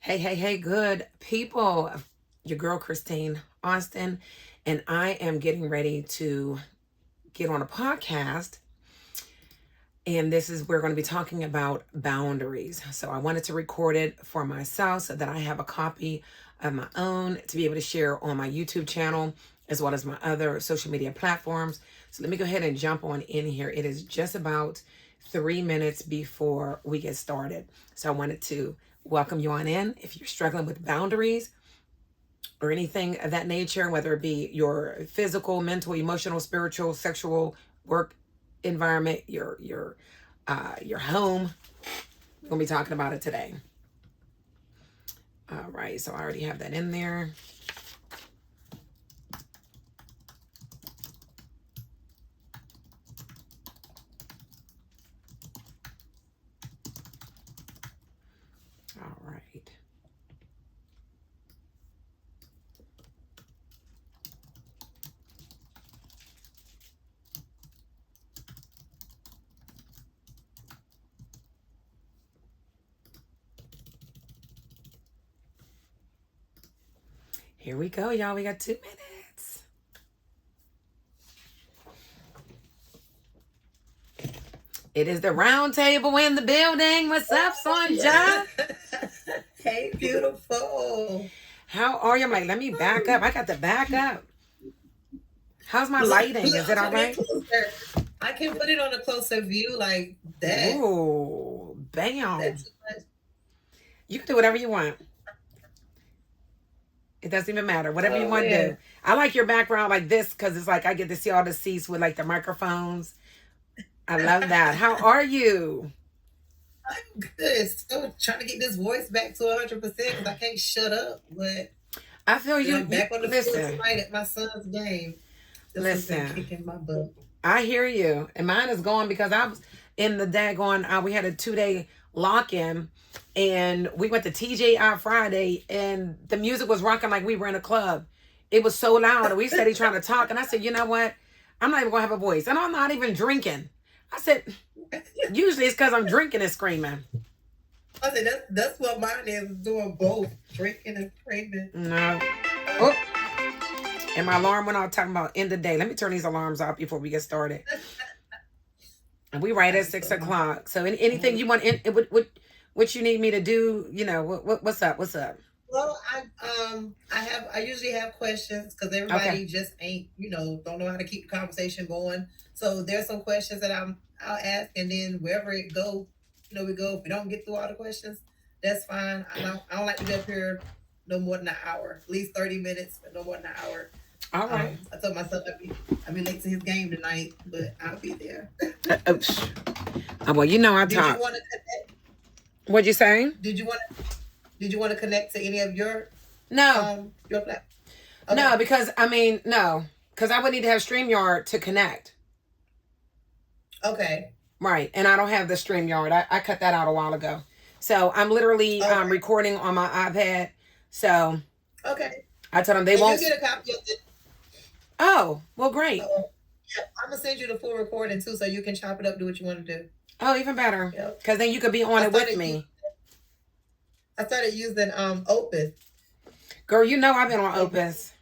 Hey, good people. Your girl, Christine Austin, and I am getting ready to get on a podcast. And we're going to be talking about boundaries. So I wanted to record it for myself so that I have a copy of my own to be able to share on my YouTube channel as well as my other social media platforms. So let me go ahead and jump on in here. It is just about 3 minutes before we get started. So I wanted to welcome you on in. If you're struggling with boundaries or anything of that nature, whether it be your physical, mental, emotional, spiritual, sexual, work environment, your home, we're gonna be talking about it today. All right, so I already have that in there. All right. Here we go, y'all. We got 2 minutes. It is the round table in the building. What's up, Sonja? Hey, beautiful. How are you? I'm like, let me back up. I got to back up. How's my lighting? Is it all right? I can put it on a closer view like that. Ooh, bam. You can do whatever you want. It doesn't even matter. Whatever you want to do. I like your background like this because it's like I get to see all the seats with like the microphones. I love that. How are you? I'm good. Still trying to get this voice back to 100% because I can't shut up. But I feel you. I'm back on the field tonight at my son's game. Listen, kicking my butt. I hear you. And mine is going because I was in the daggone, we had a 2-day lock-in and we went to TJI Friday and the music was rocking like we were in a club. It was so loud and we said he's trying to talk. And I said, you know what? I'm not even going to have a voice. And I'm not even drinking. I said, usually it's because I'm drinking and screaming. I said, that's what mine is, doing both, drinking and screaming. No. Oh. And my alarm went off talking about end of day. Let me turn these alarms off before we get started. And we right at 6 o'clock. So anything you want, what you need me to do, you know, what's up? What's up? Well, I usually have questions because everybody just ain't, don't know how to keep the conversation going. So there's some questions that I'll ask, and then wherever it go, we go. If we don't get through all the questions, that's fine. I don't like to be up here no more than an hour, at least 30 minutes, but no more than an hour. All right. I told myself I'd be late to his game tonight, but I'll be there. Well, I talk. Did you want to connect? What'd you say? Did you want to connect to any of your your platform? Okay. No, because because I would need to have StreamYard to connect. Okay. Right, and I don't have the StreamYard. I cut that out a while ago. So I'm literally recording on my iPad. So okay, I told them they won't. You get a copy of it. Oh, well, great. Yeah, I'm gonna send you the full recording too, so you can chop it up, do what you want to do. Oh, even better. Because then you could be on it with me. I started using Opus. Girl, I've been on Opus.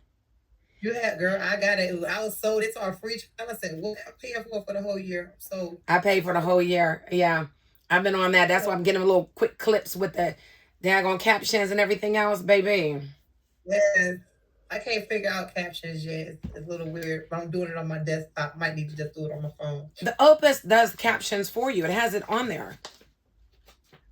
You had, girl. I got it. I was sold. It's our free trial. I said, "What I'm paying for the whole year?" So I paid for the whole year. Yeah, I've been on that. That's why I'm getting a little quick clips with the daggone captions and everything else, baby. Yeah, I can't figure out captions yet. It's a little weird. But I'm doing it on my desktop. Might need to just do it on my phone. The Opus does captions for you. It has it on there.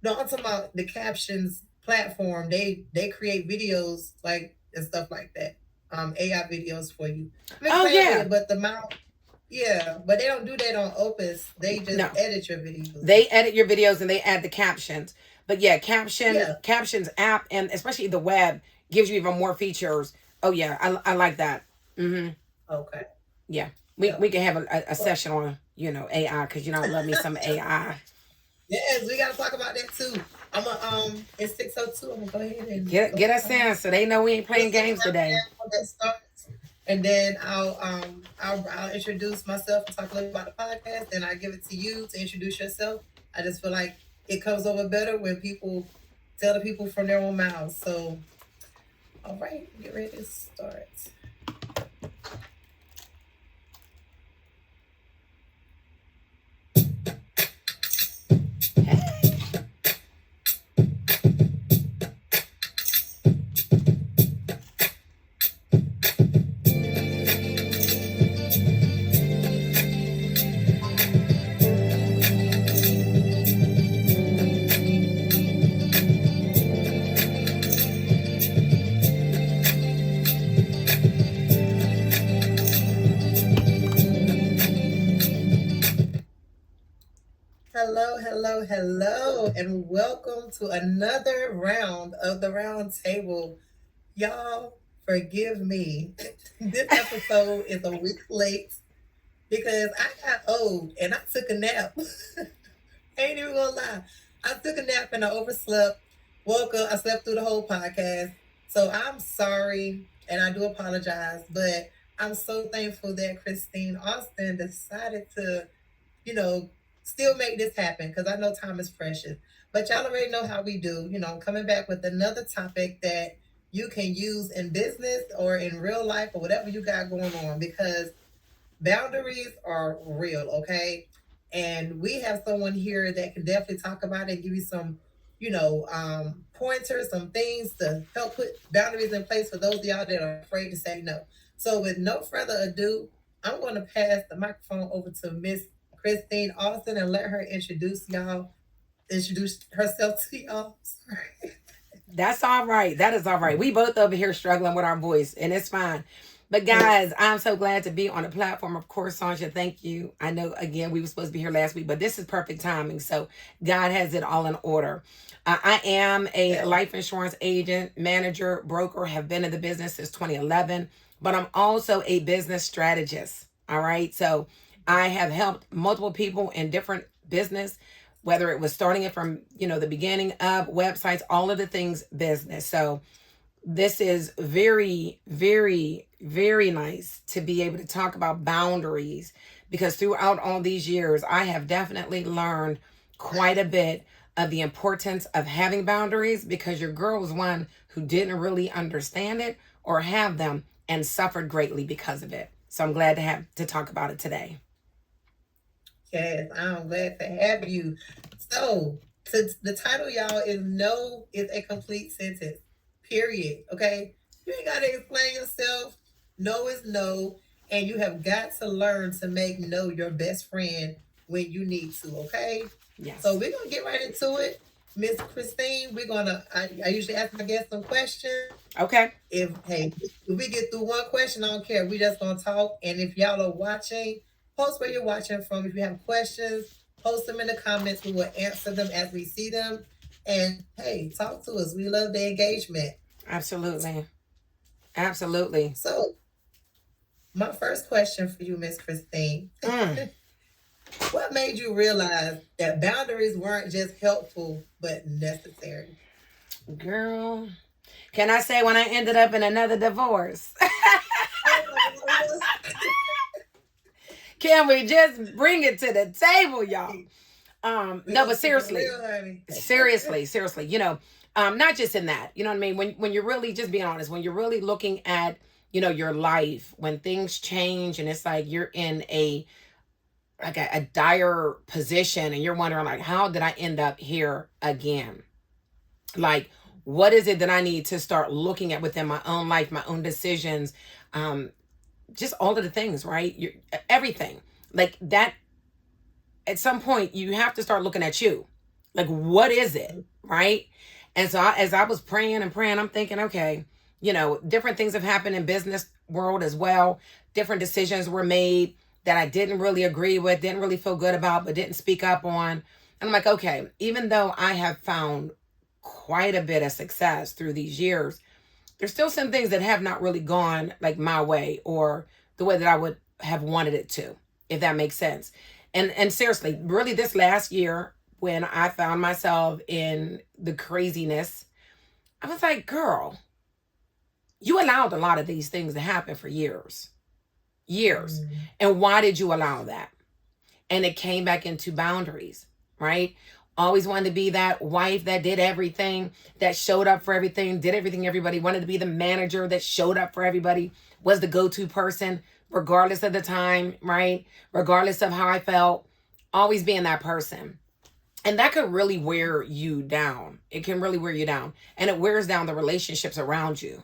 No, I'm talking about the captions platform. They create videos and stuff like that. AI videos for you. Yeah. But but they don't do that on Opus. They just edit your videos. They edit your videos and they add the captions. But Captions app, and especially the web, gives you even more features. Oh yeah, I like that. Mm-hmm. Okay. Yeah, we can have a session on AI because I love me some AI. Yes, we gotta talk about that too. It's 6:02. I'm gonna go ahead and get us in so they know we ain't playing games today. And then I'll introduce myself and talk a little about the podcast. Then I give it to you to introduce yourself. I just feel like it comes over better when people tell the people from their own mouths. So, all right, get ready to start. Hello, hello, hello, and welcome to another round of the round table. Y'all, forgive me. This episode is a week late because I got old and I took a nap. Ain't even gonna lie. I took a nap and I overslept. Woke up, I slept through the whole podcast. So I'm sorry and I do apologize, but I'm so thankful that Christine Austin decided to, still make this happen because I know time is precious. But y'all already know how we do. I'm coming back with another topic that you can use in business or in real life or whatever you got going on, because boundaries are real, okay? And we have someone here that can definitely talk about it and give you some, pointers, some things to help put boundaries in place for those of y'all that are afraid to say no. So with no further ado, I'm going to pass the microphone over to Miss Christine Austin and let her introduce herself to y'all. Sorry. That's all right. That is all right. We both over here struggling with our voice, and it's fine. But guys, I'm so glad to be on the platform. Of course, Sonja, thank you. I know, again, we were supposed to be here last week, but this is perfect timing. So God has it all in order. I am a life insurance agent, manager, broker, have been in the business since 2011, but I'm also a business strategist. All right. So I have helped multiple people in different business, whether it was starting it from, the beginning of websites, all of the things business. So this is very, very, very nice to be able to talk about boundaries, because throughout all these years, I have definitely learned quite a bit of the importance of having boundaries, because your girl was one who didn't really understand it or have them and suffered greatly because of it. So I'm glad to talk about it today. Yes, I'm glad to have you. So, the title, y'all, is No is a complete sentence. Period. Okay? You ain't got to explain yourself. No is no. And you have got to learn to make no your best friend when you need to. Okay? Yes. So, we're going to get right into it. Miss Christine, I usually ask my guests some questions. Okay. If we get through one question, I don't care. We just going to talk. And if y'all are watching, post where you're watching from. If you have questions, post them in the comments. We will answer them as we see them. And hey, talk to us. We love the engagement. Absolutely. Absolutely. So, my first question for you, Miss Christine. What made you realize that boundaries weren't just helpful, but necessary? Girl, can I say when I ended up in another divorce? Can we just bring it to the table, y'all? No, but seriously, seriously, not just in that, you know what I mean? When you're really just being honest, when you're really looking at, your life, when things change and it's like you're in a dire position and you're wondering, like, how did I end up here again? Like, what is it that I need to start looking at within my own life, my own decisions, just all of the things, right? Everything like that. At some point, you have to start looking at you. Like, what is it, right? And so as I was praying and praying, I'm thinking, okay, different things have happened in business world as well. Different decisions were made that I didn't really agree with, didn't really feel good about, but didn't speak up on. And I'm like, okay, even though I have found quite a bit of success through these years, there's still some things that have not really gone like my way or the way that I would have wanted it to, if that makes sense. And seriously, really this last year, when I found myself in the craziness, I was like, girl, you allowed a lot of these things to happen for years. And why did you allow that? And it came back into boundaries, right? Always wanted to be that wife that did everything, that showed up for everything, did everything everybody wanted to be, the manager that showed up for everybody, was the go-to person, regardless of the time, right? Regardless of how I felt, always being that person. And that could really wear you down. It can really wear you down. And it wears down the relationships around you.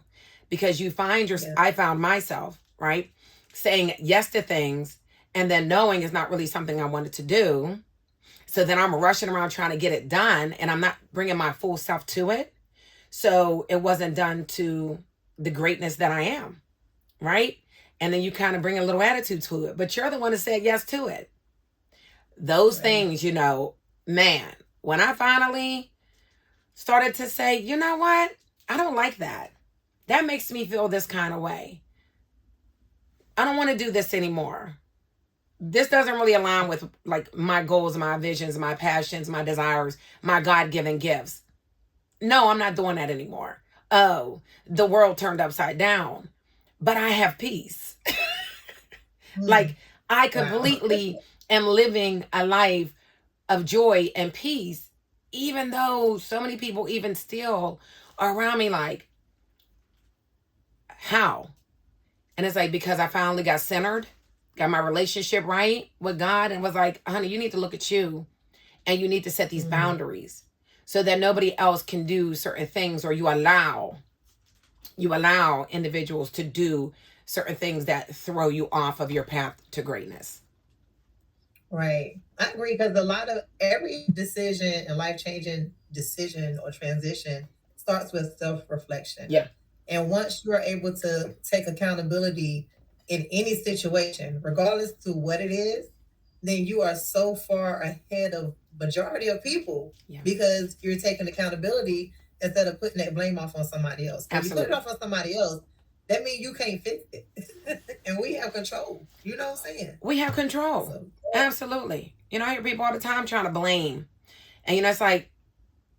Because you find I found myself, right, saying yes to things and then knowing it's not really something I wanted to do. So then I'm rushing around trying to get it done and I'm not bringing my full self to it. So it wasn't done to the greatness that I am, right? And then you kind of bring a little attitude to it, but you're the one that said yes to it. Those things, man, when I finally started to say, you know what? I don't like that. That makes me feel this kind of way. I don't want to do this anymore. This doesn't really align with like my goals, my visions, my passions, my desires, my God-given gifts. No, I'm not doing that anymore. Oh, the world turned upside down, but I have peace. Like I completely am living a life of joy and peace, even though so many people even still are around me like, how? And it's like, because I finally got centered, got my relationship right with God, and was like, honey, you need to look at you and you need to set these boundaries so that nobody else can do certain things, or you allow individuals to do certain things that throw you off of your path to greatness. Right. I agree, because every decision and life-changing decision or transition starts with self-reflection. Yeah. And once you're able to take accountability in any situation, regardless to what it is, then you are so far ahead of majority of people because you're taking accountability instead of putting that blame off on somebody else. If you put it off on somebody else, that means you can't fix it. And we have control. You know what I'm saying? We have control. So, absolutely. I hear people all the time trying to blame. And it's like,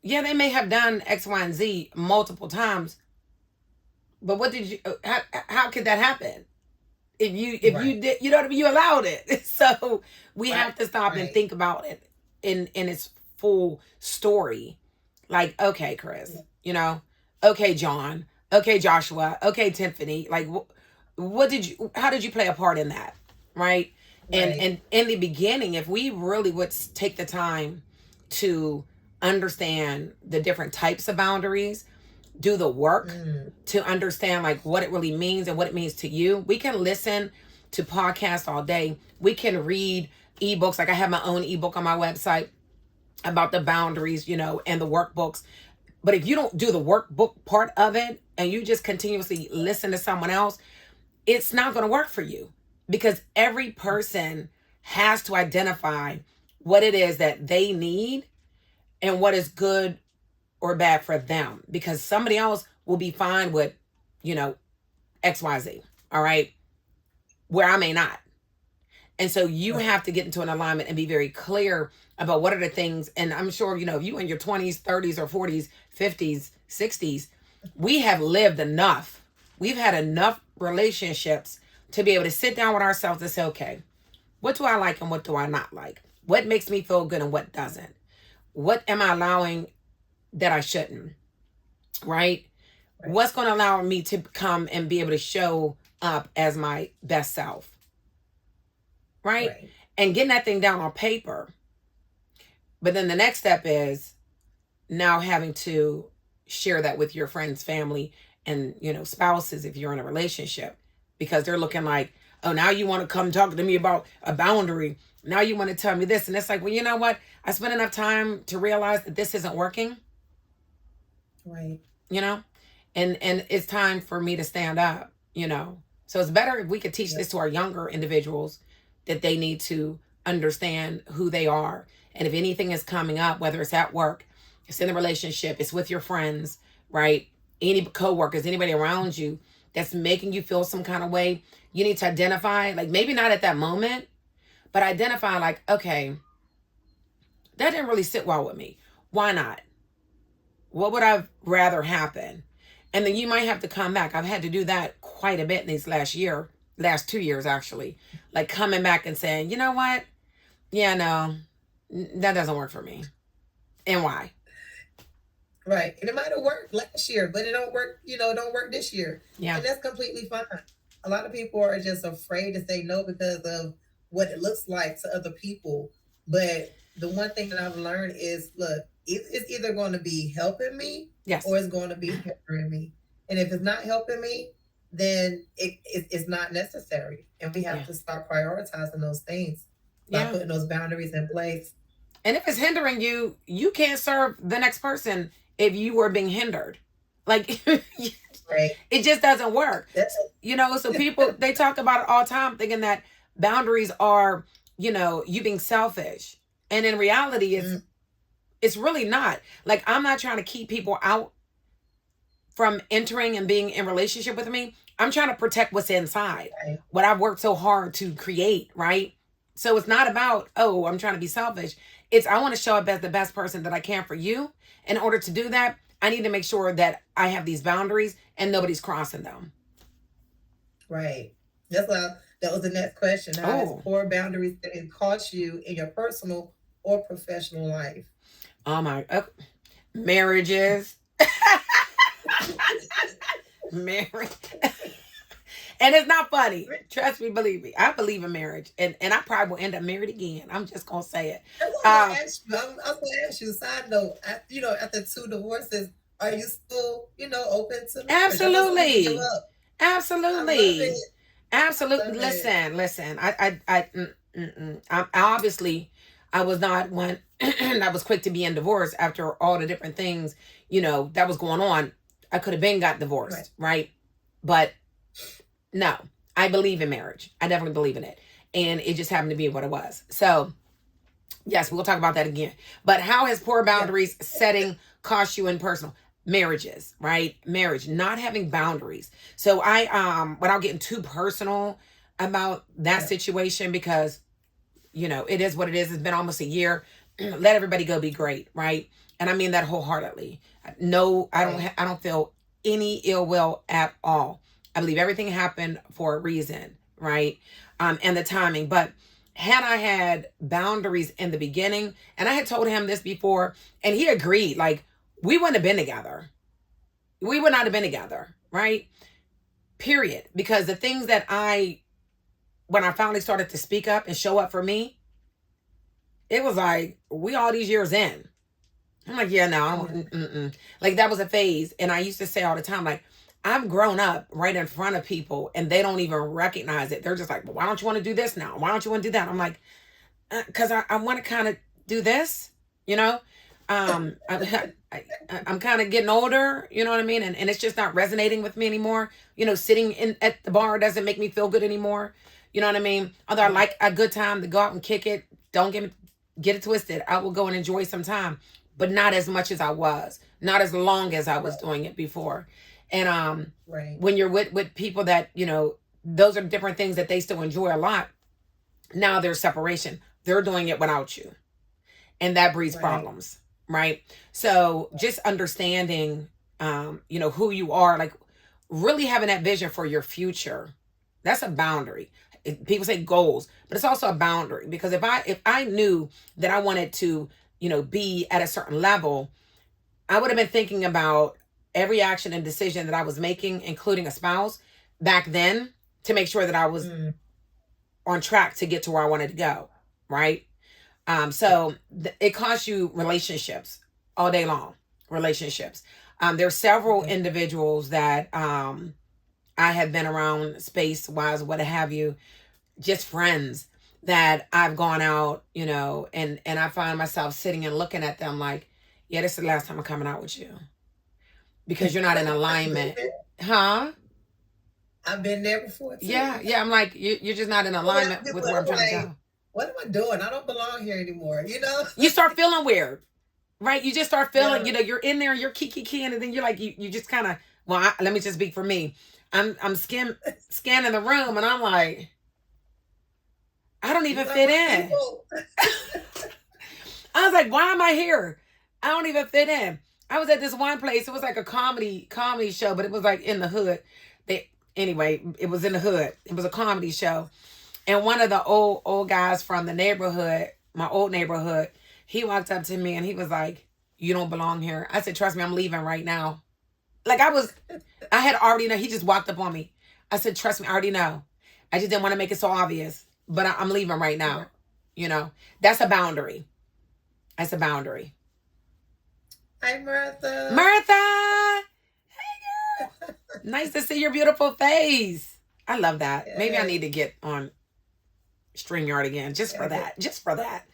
yeah, they may have done X, Y, and Z multiple times. But what did you, how could that happen? If you did, you allowed it. So we have to stop and think about it in its full story. Like, okay, Chris, okay, John, okay, Joshua, okay, Tiffany, like how did you play a part in that? Right. And in the beginning, if we really would take the time to understand the different types of boundaries, do the work to understand like what it really means and what it means to you. We can listen to podcasts all day. We can read ebooks. Like I have my own ebook on my website about the boundaries, and the workbooks. But if you don't do the workbook part of it and you just continuously listen to someone else, it's not going to work for you, because every person has to identify what it is that they need and what is good or bad for them, because somebody else will be fine with, XYZ. All right. Where I may not. And so you have to get into an alignment and be very clear about what are the things. And I'm sure, if you in your 20s, 30s or 40s, 50s, 60s, we have lived enough. We've had enough relationships to be able to sit down with ourselves and say, okay, what do I like and what do I not like? What makes me feel good and what doesn't? What am I allowing that I shouldn't, right? What's going to allow me to come and be able to show up as my best self, right? And getting that thing down on paper. But then the next step is now having to share that with your friends, family, and, spouses if you're in a relationship, because they're looking like, oh, now you want to come talk to me about a boundary. Now you want to tell me this. And it's like, well, you know what? I spent enough time to realize that this isn't working. Right. And it's time for me to stand up, So it's better if we could teach this to our younger individuals, that they need to understand who they are. And if anything is coming up, whether it's at work, it's in a relationship, it's with your friends, right? Any coworkers, anybody around you that's making you feel some kind of way, you need to identify, like maybe not at that moment, but identify like, okay, that didn't really sit well with me. Why not? What would I rather happen? And then you might have to come back. I've had to do that quite a bit in these last 2 years, actually. Like coming back and saying, you know what? Yeah, no, that doesn't work for me. And why? Right. And it might have worked last year, but it don't work, don't work this year. Yeah. And that's completely fine. A lot of people are just afraid to say no because of what it looks like to other people. But the one thing that I've learned is, look, it's either going to be helping me, yes, or it's going to be hindering me. And if it's not helping me, then it's not necessary. And we have to start prioritizing those things by putting those boundaries in place. And if it's hindering you, you can't serve the next person if you were being hindered. Like, right. It just doesn't work. So people, they talk about it all the time thinking that boundaries are, you being selfish. And in reality, it's really not. Like, I'm not trying to keep people out from entering and being in relationship with me. I'm trying to protect what's inside, right, what I've worked so hard to create, right? So it's not about, oh, I'm trying to be selfish. It's, I want to show up as the best person that I can for you. In order to do that, I need to make sure that I have these boundaries and nobody's crossing them. Right. That was the next question. How is poor boundaries that it cost you in your personal or professional life? Oh my, marriages. Marriage. And it's not funny. Trust me, believe me. I believe in marriage. And I probably will end up married again. I'm just going to say it. I was going to ask you, side note, after 2 divorces, are you still, open to marriage? Absolutely. Absolutely. Absolutely. Listen. I obviously, I was not one that was quick to be in divorce after all the different things, that was going on. I could have been got divorced, right? But no, I believe in marriage. I definitely believe in it. And it just happened to be what it was. So, yes, we'll talk about that again. But how has poor boundaries setting cost you in personal marriages, right? Marriage, not having boundaries. So without getting too personal about that situation, because, it is what it is. It's been almost a year. Let everybody go be great, right? And I mean that wholeheartedly. No, I don't feel any ill will at all. I believe everything happened for a reason, right? And the timing. But had I had boundaries in the beginning, and I had told him this before, and he agreed, like, we wouldn't have been together. We would not have been together, right? Period. Because the things that when I finally started to speak up and show up for me, it was like, we all these years in. I'm like, yeah, no, I don't. Like, that was a phase. And I used to say all the time, like, I've grown up right in front of people and they don't even recognize it. They're just like, well, why don't you want to do this now? Why don't you want to do that? I'm like, because I want to kind of do this, I'm kind of getting older, you know what I mean? And it's just not resonating with me anymore. Sitting at the bar doesn't make me feel good anymore. You know what I mean? Although I like a good time to go out and kick it. Don't get it twisted. I will go and enjoy some time, but not as much as I was. Not as long as I was doing it before. And when you're with people that, those are different things that they still enjoy a lot. Now there's separation. They're doing it without you. And that breeds problems, right? So just understanding, who you are, like really having that vision for your future. That's a boundary. People say goals, but it's also a boundary, because if I knew that I wanted to, be at a certain level, I would have been thinking about every action and decision that I was making, including a spouse back then, to make sure that I was on track to get to where I wanted to go. Right. So it costs you relationships all day long, relationships. There's several individuals that, I have been around space wise, what have you, just friends that I've gone out, and I find myself sitting and looking at them like, yeah, this is the last time I'm coming out with you, because you're not in alignment. Huh? I've been there before too. Yeah. I'm like, you're just not in alignment with where I'm trying to go. What am I doing? I don't belong here anymore, You start feeling weird, right? You just start feeling, you're in there, you're kiki, and then you're like, you just kind of, let me just speak for me. I'm scanning the room, and I'm like, I don't even fit in. I was like, why am I here? I don't even fit in. I was at this one place. It was like a comedy show, but it was like in the hood. It was in the hood. It was a comedy show. And one of the old guys from the neighborhood, my old neighborhood, he walked up to me and he was like, you don't belong here. I said, trust me, I'm leaving right now. Like I had already know. He just walked up on me. I said, trust me, I already know. I just didn't want to make it so obvious, but I'm leaving right now. You know, that's a boundary. That's a boundary. Hi, Martha. Martha! Hey, girl. Nice to see your beautiful face. I love that. Yeah. Maybe I need to get on StreamYard again just for that. Just for that.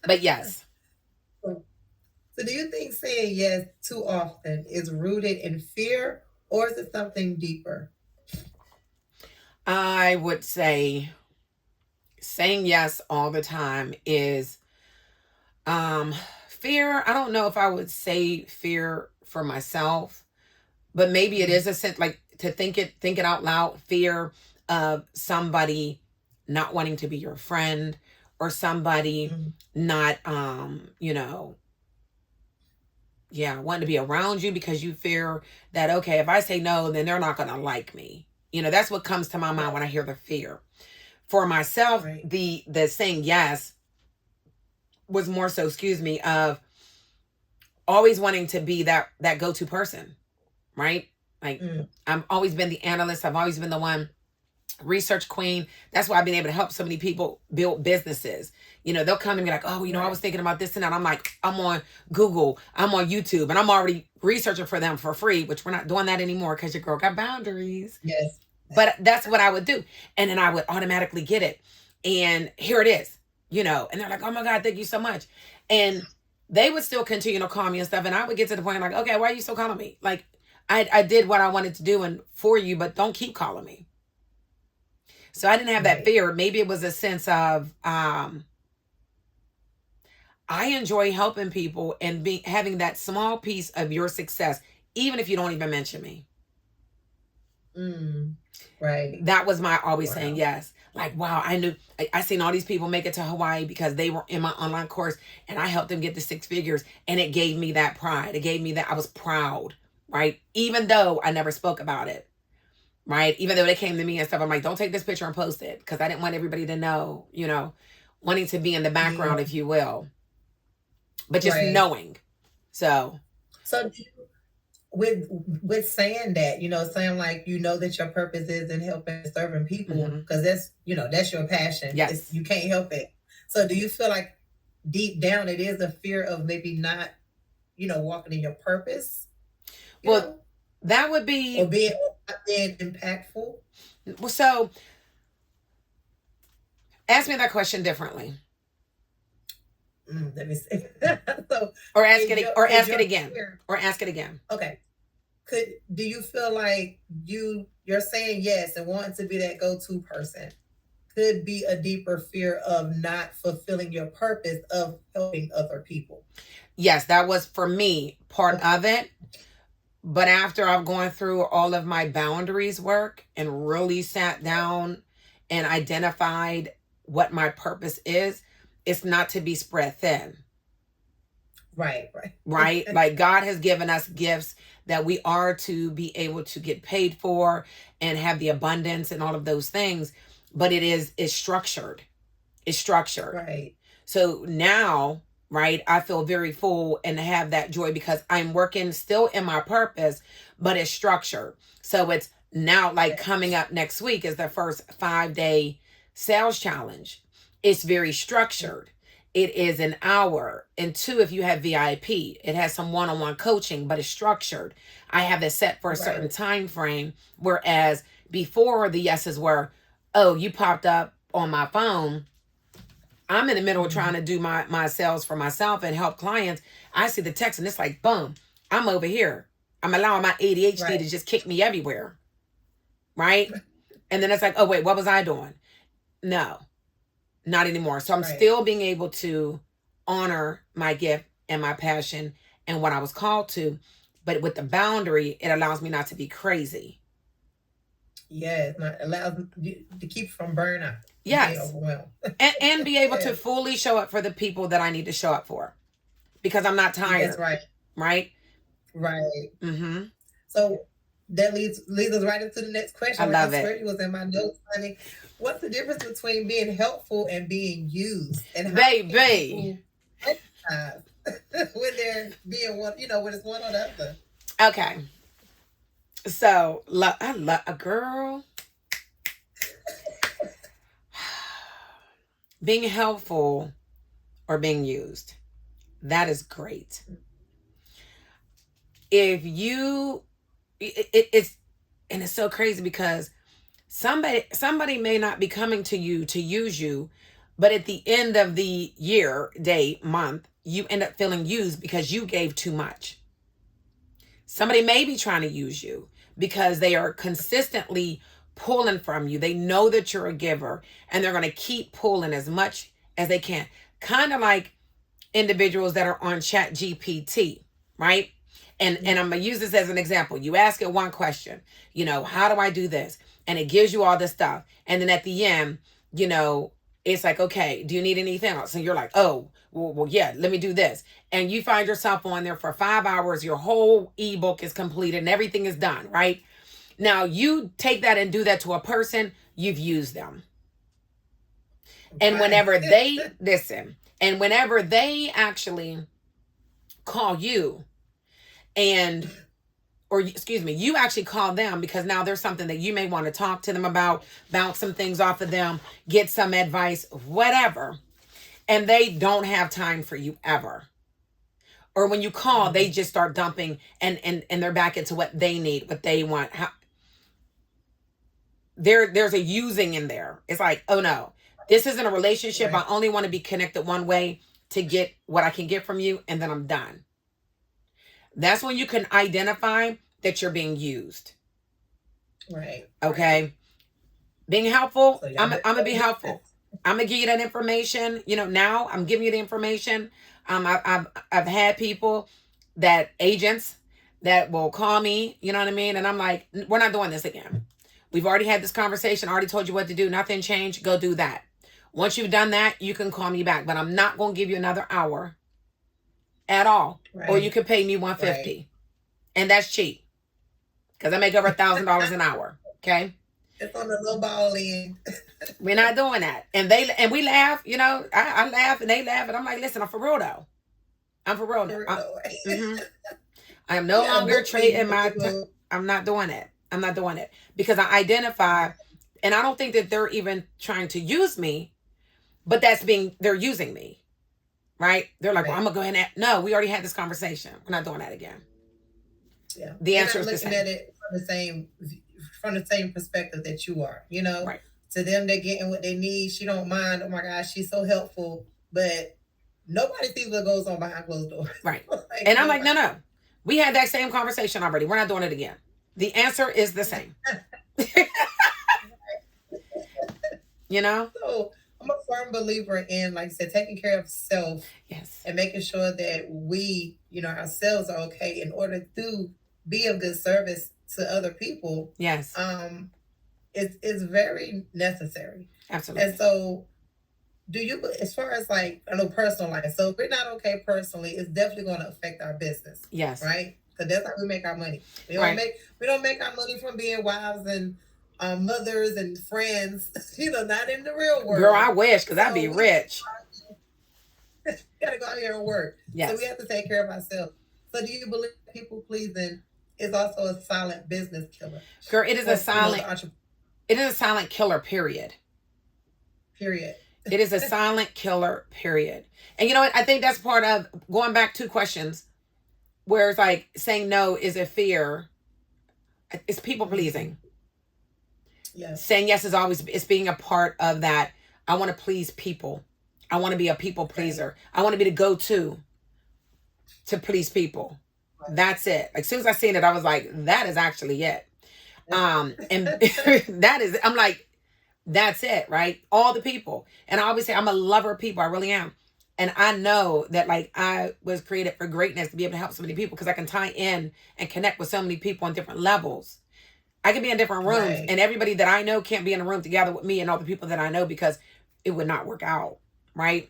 But yes. So do you think saying yes too often is rooted in fear, or is it something deeper? I would say saying yes all the time is fear. I don't know if I would say fear for myself, but maybe it is a sense, like, to think it out loud. Fear of somebody not wanting to be your friend, or somebody not you know, wanting to be around you because you fear that, okay, if I say no, then they're not gonna like me. You know, that's what comes to my mind when I hear the fear. For myself, the saying yes was more so, of always wanting to be that go-to person, right? Like, I've always been the analyst. I've always been the one, research queen. That's why I've been able to help so many people build businesses. You know, they'll come to me like, oh, you know, I was thinking about this and that. I'm like, I'm on Google, I'm on YouTube, and I'm already researching for them for free, which we're not doing that anymore because your girl got boundaries. Yes. But that's what I would do. And then I would automatically get it. And here it is, you know, and they're like, oh my God, thank you so much. And they would still continue to call me and stuff. And I would get to the point like, okay, why are you still calling me? Like, I did what I wanted to do and for you, but don't keep calling me. So I didn't have that fear. Maybe it was a sense of, I enjoy helping people and having that small piece of your success, even if you don't even mention me. Right. That was my always saying yes. Like, wow, I seen all these people make it to Hawaii because they were in my online course and I helped them get to 6 figures. And it gave me that pride. It gave me that, I was proud, right? Even though I never spoke about it, right? Even though they came to me and stuff, I'm like, don't take this picture and post it, because I didn't want everybody to know, you know, wanting to be in the background, if you will. But just knowing. So with saying that, you know, saying like, you know, that your purpose is in helping and serving people, because that's, you know, that's your passion. Yes. You can't help it. So do you feel like deep down it is a fear of maybe not, you know, walking in your purpose? Well, that would be, or being impactful. Well, so ask me that question differently. Let me see. Or ask it again. Okay. Do you feel like you're saying yes and wanting to be that go-to person could be a deeper fear of not fulfilling your purpose of helping other people? Yes, that was for me part of it. But after I've gone through all of my boundaries work and really sat down and identified what my purpose is, it's not to be spread thin. Right. Like, God has given us gifts that we are to be able to get paid for and have the abundance and all of those things. But it's structured. It's structured. Right. So now, I feel very full and have that joy because I'm working still in my purpose, but it's structured. So it's now like coming up next week is the first 5-day sales challenge. It's very structured. It is an hour. And 2, if you have VIP, it has some one-on-one coaching, but it's structured. I have it set for a certain time frame. Whereas before, the yeses were, oh, you popped up on my phone. I'm in the middle of trying to do my sales for myself and help clients. I see the text and it's like, boom, I'm over here. I'm allowing my ADHD to just kick me everywhere. Right? And then it's like, oh, wait, what was I doing? No, not anymore. So I'm still being able to honor my gift and my passion and what I was called to. But with the boundary, it allows me not to be crazy. Yeah, it allows you to keep from burnout. Yes. and be able to fully show up for the people that I need to show up for. Because I'm not tired. That's right. Right? Right. Mm-hmm. So that leads us right into the next question. I love it. It was in my notes, honey. What's the difference between being helpful and being used? And how baby. when they're being one, when it's one or the other. Okay. So, I love a girl. Being helpful or being used. That is great. If you, it's, and it's so crazy because somebody may not be coming to you to use you, but at the end of the year, day, month, you end up feeling used because you gave too much. Somebody may be trying to use you because they are consistently pulling from you. They know that you're a giver and they're going to keep pulling as much as they can. Kind of like individuals that are on Chat GPT, right? And I'm going to use this as an example. You ask it one question, how do I do this? And it gives you all this stuff. And then at the end, it's like, okay, do you need anything else? And you're like, oh, well, yeah, let me do this. And you find yourself on there for 5 hours. Your whole ebook is completed and everything is done, right? Now you take that and do that to a person, you've used them. And whenever they listen, and whenever they actually call you you actually call them because now there's something that you may want to talk to them about, bounce some things off of them, get some advice, whatever. And they don't have time for you ever. Or when you call, they just start dumping and they're back into what they need, what they want. There's a using in there. It's like, oh no, this isn't a relationship. Right. I only want to be connected one way to get what I can get from you, and then I'm done. That's when you can identify that you're being used. Right. Okay. Being helpful, so I'm gonna be helpful. I'm gonna give you that information. Now I'm giving you the information. I've had people agents that will call me, you know what I mean? And I'm like, we're not doing this again. We've already had this conversation. I already told you what to do. Nothing changed. Go do that. Once you've done that, you can call me back, but I'm not going to give you another hour at all. Right. Or you can pay me $150. Right. And that's cheap because I make over $1,000 an hour. Okay. It's on the low ball end. We're not doing that. And we laugh, I laugh and they laugh and I'm like, listen, I'm for real though. I'm for real now. I am no longer trading I'm not doing it. I'm not doing it because I identify, and I don't think that they're even trying to use me, but they're using me, right? They're like, right. Well, I'm going to go ahead and, no, we already had this conversation. We're not doing that again. Yeah. The answer is the same. Looking at it from the same perspective that you are, Right. To them, they're getting what they need. She don't mind. Oh my gosh, she's so helpful, but nobody sees what goes on behind closed doors. Right. And I'm like, no. We had that same conversation already. We're not doing it again. The answer is the same. So I'm a firm believer in, like I said, taking care of self. Yes. And making sure that we, ourselves are okay in order to be of good service to other people. Yes. It's very necessary. Absolutely. And so as far as like, I know personal life, so if we're not okay personally, it's definitely going to affect our business. Yes. Right? Because that's how we make our money. We don't make our money from being wives and mothers and friends, not in the real world. Girl, I wish, because I'd be rich. Gotta go out here and work. Yes. So we have to take care of ourselves. So do you believe people pleasing is also a silent business killer? Girl, it is a silent killer, period. Period. It is a silent killer, period. And you know what? I think that's part of going back 2 questions where it's like saying no is a fear. It's people pleasing. Yes. Saying yes is always, it's being a part of that. I want to please people. I want to be a people pleaser. I want to be the go-to to please people. That's it. As soon as I seen it, I was like, that is actually it. And I'm like, that's it, right? All the people. And I always say I'm a lover of people. I really am. And I know that like I was created for greatness to be able to help so many people because I can tie in and connect with so many people on different levels. I can be in different rooms, right. And everybody that I know can't be in a room together with me and all the people that I know because it would not work out, right?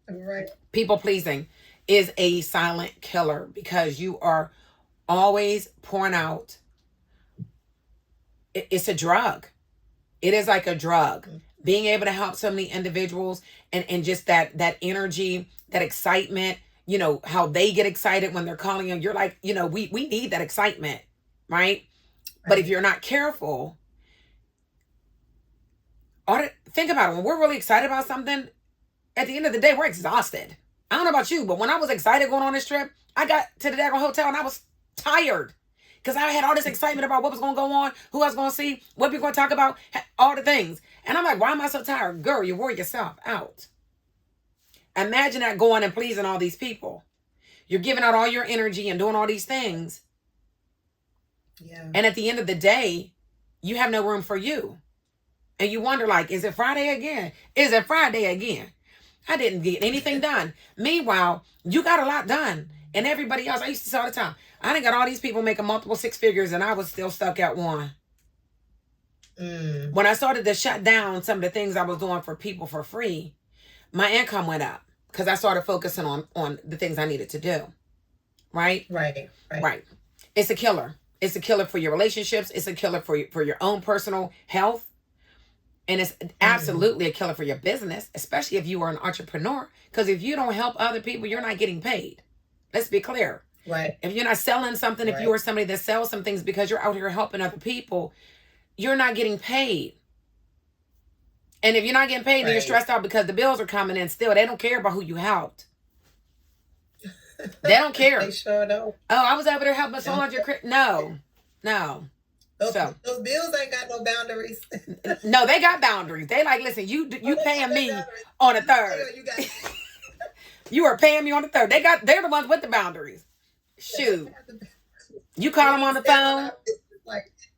Right. People pleasing is a silent killer because you are always pouring out. It's a drug. It is like a drug. Mm-hmm. Being able to help so many individuals and just that energy, that excitement, you know, how they get excited when they're calling you. You're like, you know, we need that excitement, right? But if you're not careful, think about it. When we're really excited about something, at the end of the day, we're exhausted. I don't know about you, but when I was excited going on this trip, I got to the daggone hotel and I was tired because I had all this excitement about what was going to go on, who I was going to see, what we were going to talk about, all the things. And I'm like, why am I so tired? Girl, you wore yourself out. Imagine that, going and pleasing all these people. You're giving out all your energy and doing all these things. Yeah. And at the end of the day, you have no room for you. And you wonder, like, is it Friday again? Is it Friday again? I didn't get anything done. Meanwhile, you got a lot done. And everybody else, I used to say all the time, I done got all these people making multiple six figures and I was still stuck at one. When I started to shut down some of the things I was doing for people for free, my income went up because I started focusing on the things I needed to do. Right? Right. It's a killer. It's a killer for your relationships. It's a killer for your own personal health. And it's absolutely a killer for your business, especially if you are an entrepreneur. Because if you don't help other people, you're not getting paid. Let's be clear. Right. If you're not selling something, if you are somebody that sells some things because you're out here helping other people, you're not getting paid. And if you're not getting paid, then you're stressed out because the bills are coming in still. They don't care about who you helped. They don't care. They sure don't. Oh, I was able to help Sonja. No. Those bills ain't got no boundaries. No, they got boundaries. They like, listen, you paying me on the 3rd. You are paying me on the 3rd. They're the ones with the boundaries. Shoot. You call them on the phone.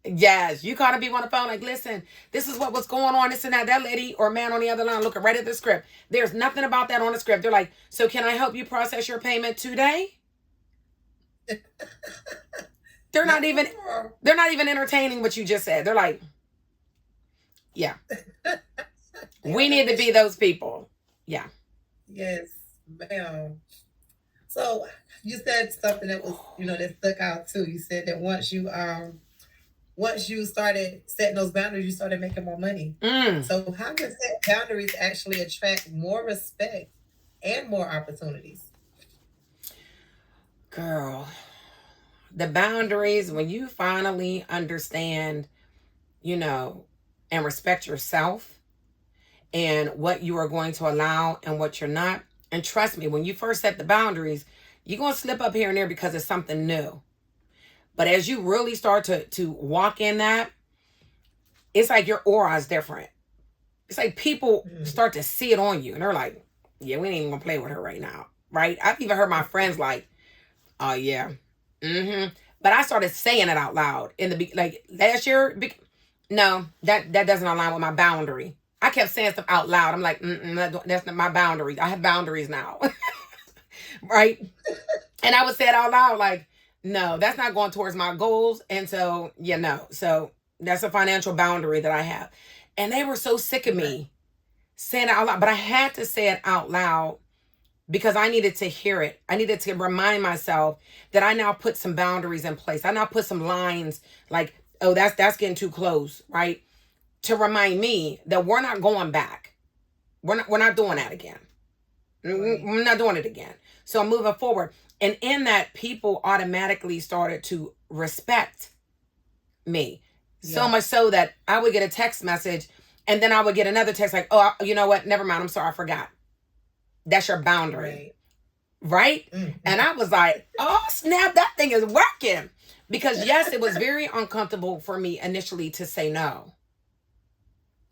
Yes, you call them on the phone like, listen, this is what's going on, this and that. That lady or man on the other line looking right at the script. There's nothing about that on the script. They're like, so can I help you process your payment today? They're not even entertaining what you just said. They're like, yeah. We need to be those people. Yeah. Yes, ma'am. So you said something that was, that stuck out too. You said that once you started setting those boundaries, you started making more money. So how does set boundaries actually attract more respect and more opportunities? Girl, the boundaries, when you finally understand, and respect yourself and what you are going to allow and what you're not. And trust me, when you first set the boundaries, you're going to slip up here and there because it's something new. But as you really start to walk in that, it's like your aura is different. It's like people start to see it on you. And they're like, yeah, we ain't even going to play with her right now. Right? I've even heard my friends like, oh, yeah. But I started saying it out loud in the last year. No, that doesn't align with my boundary. I kept saying stuff out loud. I'm like, that's not my boundary. I have boundaries now. Right? And I would say it out loud like, no, that's not going towards my goals. And so, no. So that's a financial boundary that I have. And they were so sick of me saying it out loud. But I had to say it out loud because I needed to hear it. I needed to remind myself that I now put some boundaries in place. I now put some lines like, oh, that's getting too close, right? To remind me that we're not going back. We're not doing that again. We're not doing it again. So I'm moving forward. And in that, people automatically started to respect me. Yeah. So much so that I would get a text message and then I would get another text like, oh, you know what? Never mind. I'm sorry. I forgot. That's your boundary. Right? And I was like, oh, snap. That thing is working. Because yes, it was very uncomfortable for me initially to say no.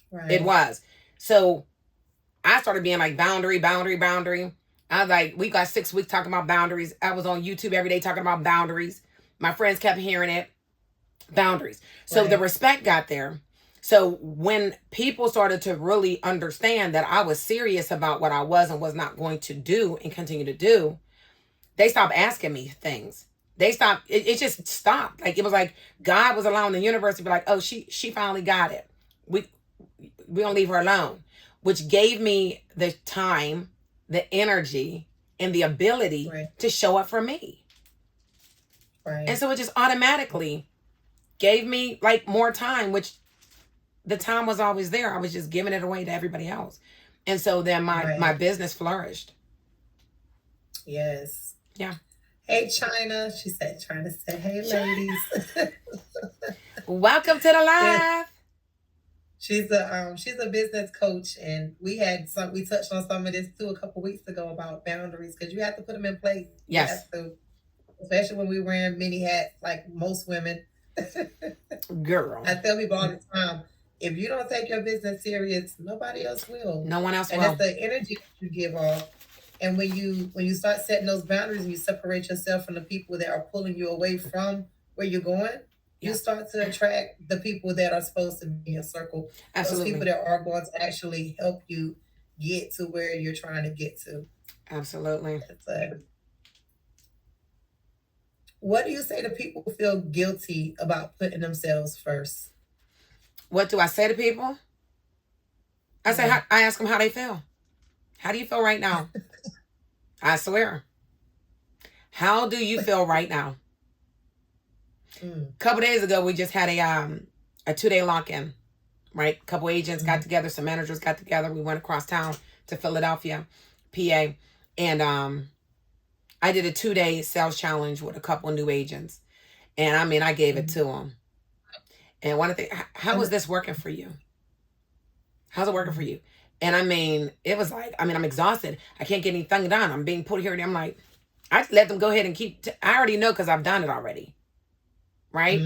Right. It was. So I started being like boundary. I was like, we got 6 weeks talking about boundaries. I was on YouTube every day talking about boundaries. My friends kept hearing it. Boundaries. So the respect got there. So when people started to really understand that I was serious about what I was and was not going to do and continue to do, they stopped asking me things. They stopped. It just stopped. Like, it was like God was allowing the universe to be like, oh, she finally got it. We don't leave her alone, which gave me the time, the energy, and the ability to show up for me. Right. And so it just automatically gave me like more time, which the time was always there. I was just giving it away to everybody else. And so then my business flourished. Yes. Yeah. Hey, China. She said, China said, hey, ladies. Welcome to the live. She's a business coach, and we touched on some of this too a couple weeks ago about boundaries, because you have to put them in place. Yes. You have to, especially when we wearing many hats like most women. Girl. I tell people all the time, if you don't take your business serious, nobody else will. No one else will. And that's the energy you give off. And when you start setting those boundaries and you separate yourself from the people that are pulling you away from where you're going, you start to attract the people that are supposed to be in your circle. Absolutely. Those people that are going to actually help you get to where you're trying to get to. Absolutely. What do you say to people who feel guilty about putting themselves first? What do I say to people? I say, I ask them how they feel. How do you feel right now? I swear. How do you feel right now? A couple days ago, we just had a 2-day lock-in, right? A couple agents got together, some managers got together. We went across town to Philadelphia, PA, and I did a 2-day sales challenge with a couple of new agents, and I mean, I gave it to them. And one of the things, how is this working for you? How's it working for you? And I mean, it was like, I mean, I'm exhausted. I can't get anything done. I'm being put here and I'm like, I just let them go ahead and I already know because I've done it already. Right?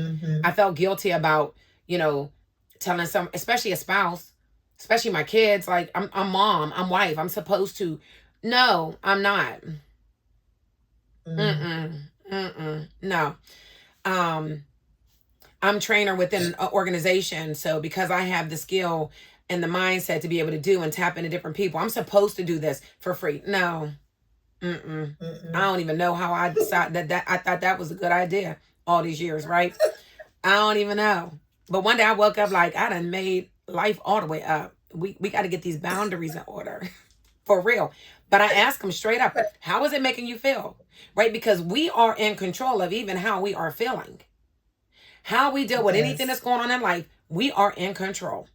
I felt guilty about, you know, telling some, especially a spouse, especially my kids, like I'm mom, I'm wife, I'm supposed to. No, I'm not. No. I'm trainer within an organization. So because I have the skill and the mindset to be able to do and tap into different people, I'm supposed to do this for free. No. I don't even know how I decided that I thought that was a good idea all these years, right? I don't even know. But one day I woke up like, I done made life all the way up. We got to get these boundaries in order. For real. But I ask them straight up, how is it making you feel? Right? Because we are in control of even how we are feeling. How we deal with anything that's going on in life, we are in control.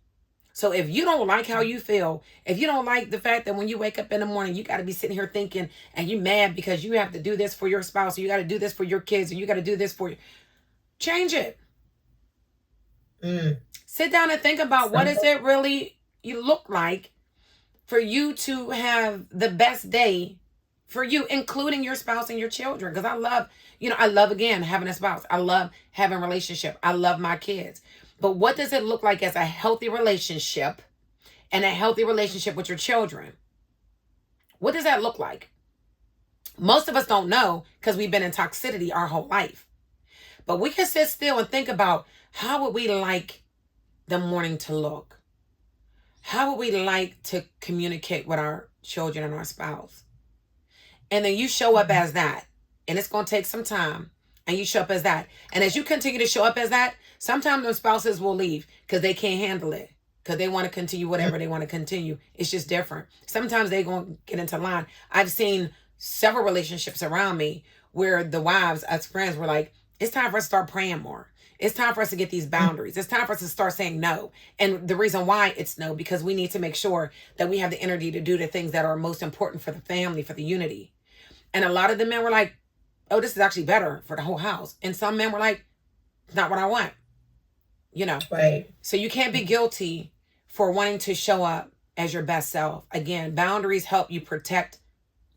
So if you don't like how you feel, if you don't like the fact that when you wake up in the morning, you got to be sitting here thinking and you mad because you have to do this for your spouse, or you got to do this for your kids, and you got to do this for you, change it. Sit down and think about what does it really you look like for you to have the best day for you, including your spouse and your children. Because I love, again, having a spouse. I love having a relationship. I love my kids. But what does it look like as a healthy relationship and a healthy relationship with your children? What does that look like? Most of us don't know because we've been in toxicity our whole life. But we can sit still and think about, how would we like the morning to look? How would we like to communicate with our children and our spouse? And then you show up as that. And it's going to take some time. And you show up as that. And as you continue to show up as that, sometimes those spouses will leave because they can't handle it. Because they want to continue whatever they want to continue. It's just different. Sometimes they're going to get into line. I've seen several relationships around me where the wives as friends were like, it's time for us to start praying more. It's time for us to get these boundaries. It's time for us to start saying no. And the reason why it's no, because we need to make sure that we have the energy to do the things that are most important for the family, for the unity. And a lot of the men were like, oh, this is actually better for the whole house. And some men were like, it's not what I want. You know? Right. So you can't be guilty for wanting to show up as your best self. Again, boundaries help you protect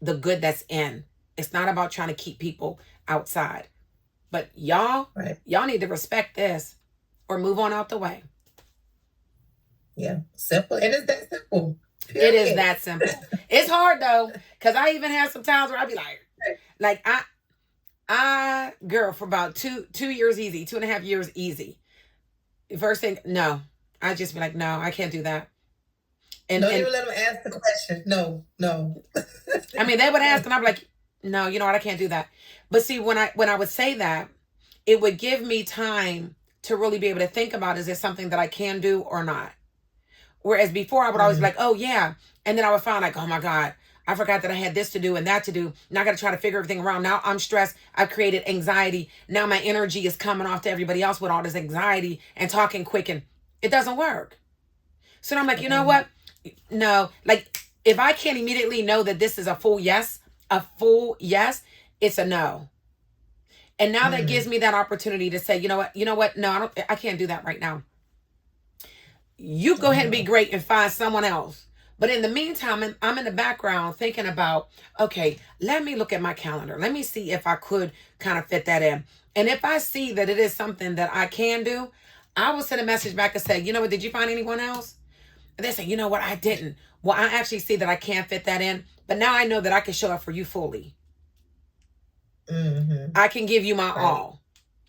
the good that's in. It's not about trying to keep people outside. But y'all need to respect this or move on out the way. Yeah. Simple. And it's that simple. Period. It is that simple. It's hard though. Cause I even have some times where I be like I girl, for about 2 years easy, 2.5 years easy. First thing, no. I just be like, no, I can't do that. And don't even let them ask the question. No. I mean, they would ask and I'm like, no, you know what? I can't do that. But see, when I would say that, it would give me time to really be able to think about, is this something that I can do or not? Whereas before I would always be like, oh yeah. And then I would find like, oh my God, I forgot that I had this to do and that to do. Now I got to try to figure everything around. Now I'm stressed. I've created anxiety. Now my energy is coming off to everybody else with all this anxiety and talking quick, and it doesn't work. So I'm like, you know what? No, like if I can't immediately know that this is a full yes, a full yes, it's a no. And now that gives me that opportunity to say, you know what? No, I can't do that right now. You go ahead and be great and find someone else. But in the meantime, I'm in the background thinking about, okay, let me look at my calendar. Let me see if I could kind of fit that in. And if I see that it is something that I can do, I will send a message back and say, you know what, did you find anyone else? And they say, you know what, I didn't. Well, I actually see that I can't fit that in. But now I know that I can show up for you fully. I can give you my all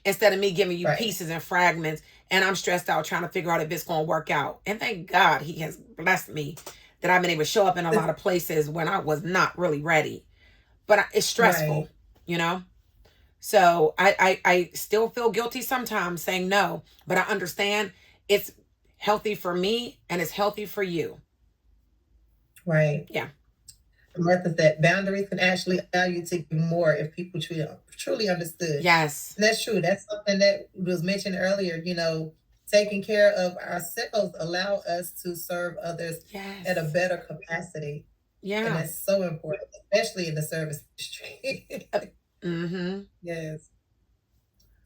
instead of me giving you pieces and fragments, and I'm stressed out trying to figure out if it's going to work out. And thank God he has blessed me that I've been able to show up in a lot of places when I was not really ready. But it's stressful, you know? So I still feel guilty sometimes saying no, but I understand it's healthy for me and it's healthy for you. Right. Yeah. Martha said boundaries can actually allow you to give more if people truly understood. Yes. And that's true. That's something that was mentioned earlier. You know, taking care of ourselves allow us to serve others at a better capacity. Yeah. And that's so important, especially in the service industry. Yes.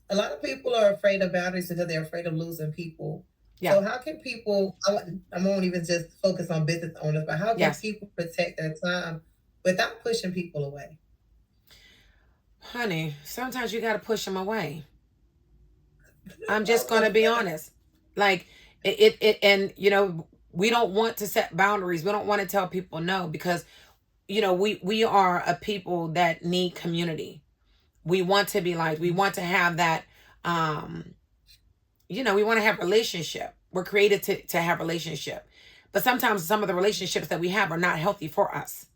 A lot of people are afraid of boundaries because they're afraid of losing people. Yeah. So how can people, I won't even just focus on business owners, but how can people protect their time without pushing people away? Honey, sometimes you got to push them away. I'm just going to be honest. Like and you know, we don't want to set boundaries. We don't want to tell people no because, you know, we are a people that need community. We want to be liked. We want to have that, you know, we want to have relationship. We're created to have relationship. But sometimes some of the relationships that we have are not healthy for us.